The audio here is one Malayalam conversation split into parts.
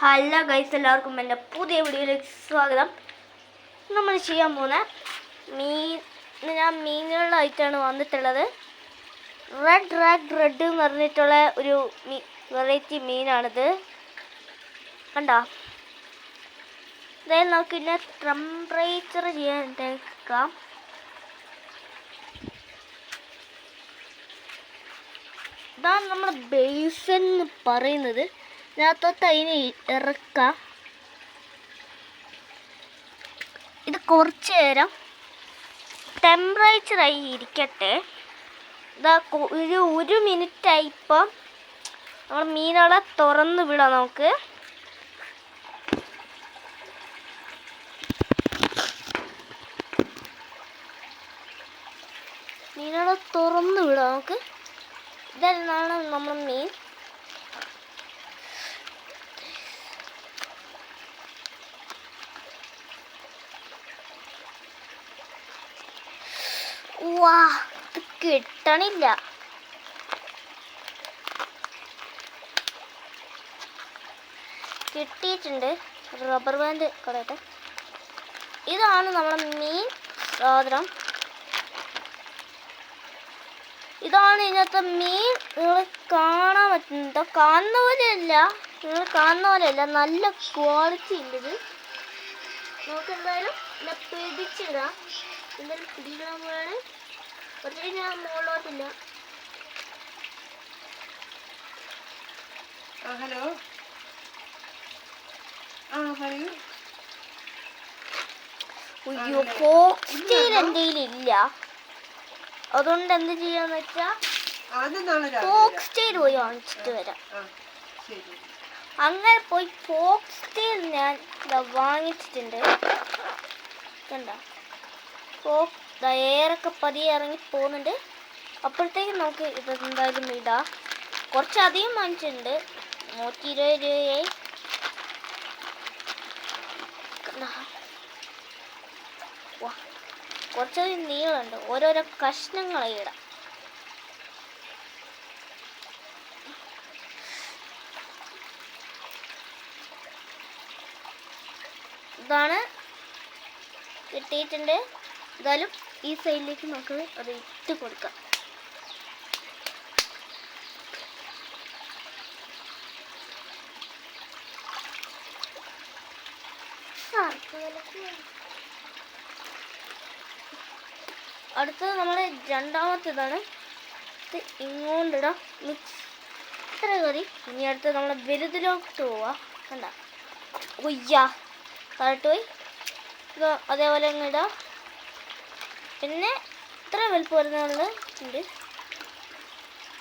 ഹലോ ഗൈസ്, എല്ലാവർക്കും എൻ്റെ പുതിയ വീഡിയോയിലേക്ക് സ്വാഗതം. നമ്മൾ ചെയ്യാൻ പോകുന്ന മീനുകളായിട്ടാണ് വന്നിട്ടുള്ളത്. റെഡ് എന്ന് പറഞ്ഞിട്ടുള്ള ഒരു വെറൈറ്റി മീനാണിത്. കണ്ടോ? അതായത് നമുക്ക് ഇതിനെ ടെമ്പറേച്ചർ ചെയ്യാൻ ഇതാണ് നമ്മുടെ ബേസൻ എന്ന് പറയുന്നത്. ഇതിനകത്തോട്ട് അതിന് ഇറക്കാം. ഇത് കുറച്ച് നേരം ടെമ്പറേച്ചറായി ഇരിക്കട്ടെ. ഇതാ ഒരു മിനിറ്റായി. ഇപ്പം നമ്മൾ മീനുകളെ തുറന്ന് വിടാം. നമുക്ക് മീനുകളെ തുറന്ന് വിടാം. നമുക്ക് ഇതാണ് നമ്മുടെ മീൻ. വാ, ഇത് കിട്ടണില്ല. കിട്ടിയിട്ടുണ്ട്. റബ്ബർ ബാൻഡ് കളയട്ടെ. ഇതാണ് നമ്മുടെ മീൻ സാധനം. ഇതാണ് ഇതിനകത്തെ മീൻ. നിങ്ങൾ കാണാൻ പറ്റുന്നുണ്ടോ? കാണുന്ന പോലെയല്ല, നല്ല ക്വാളിറ്റി ഉണ്ട് ഇത്. നമുക്ക് എന്തായാലും പിടിച്ചിടാം. എന്തായാലും പിടിക്കണം പോയാണ്. കുറച്ച് ഞാൻ മുകളിലോട്ടില്ല. ഹലോ, പറയൂ. അയ്യോ, ഫോക്സ് ടെയിൽ എൻ്റെ ഇല്ല. അതുകൊണ്ട് എന്ത് ചെയ്യാന്ന് വെച്ചാ ഫോക്സ് ടെയിൽ പോയി വാങ്ങിച്ചിട്ട് വരാം. അങ്ങനെ പോയി ഫോക്സ് ടെയിൽ ഞാൻ വാങ്ങിച്ചിട്ടുണ്ട്. കണ്ടോ? എയറൊക്കെ പതിയെ ഇറങ്ങി പോകുന്നുണ്ട്. അപ്പോഴത്തേക്കും നമുക്ക് ഇതെന്തായാലും ഇടാം. കുറച്ചധികം വാങ്ങിച്ചിട്ടുണ്ട്. 120 രൂപയായി. കുറച്ചധികം നീളമുണ്ട്. ഓരോരോ കഷ്ണങ്ങളായി ഇടാം. ഇതാണ് കിട്ടിയിട്ടുണ്ട്. എന്തായാലും ഈ സൈഡിലേക്ക് നമുക്ക് അത് ഇട്ട് കൊടുക്കാം. അടുത്തത് നമ്മൾ രണ്ടാമത്തേതാണ്. ഇത് ഇങ്ങോട്ടിടാം. മിക്സ് ഇത്ര കറി. ഇനി അടുത്തത് നമ്മളെ വലുതിലോട്ട് പോവാ. കണ്ട ഒയ്യാ, താഴോട്ട് പോയി. ഇത് അതേപോലെ അങ്ങ് ഇടാം. പിന്നെ ഇത്ര വലുപ്പം വരുന്നുണ്ട്.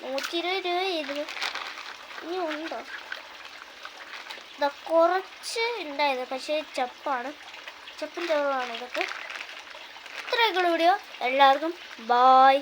120 രൂപ ചെയ്തത്. ഇനി ഉണ്ടോ? ഇതാ കുറച്ച് ഉണ്ടായത്, പക്ഷേ ചപ്പിൻ്റെ കുറവാണ് ഇതൊക്കെ. ഇത്രയൊക്കെ വീഡിയോ. എല്ലാവർക്കും ബായ്.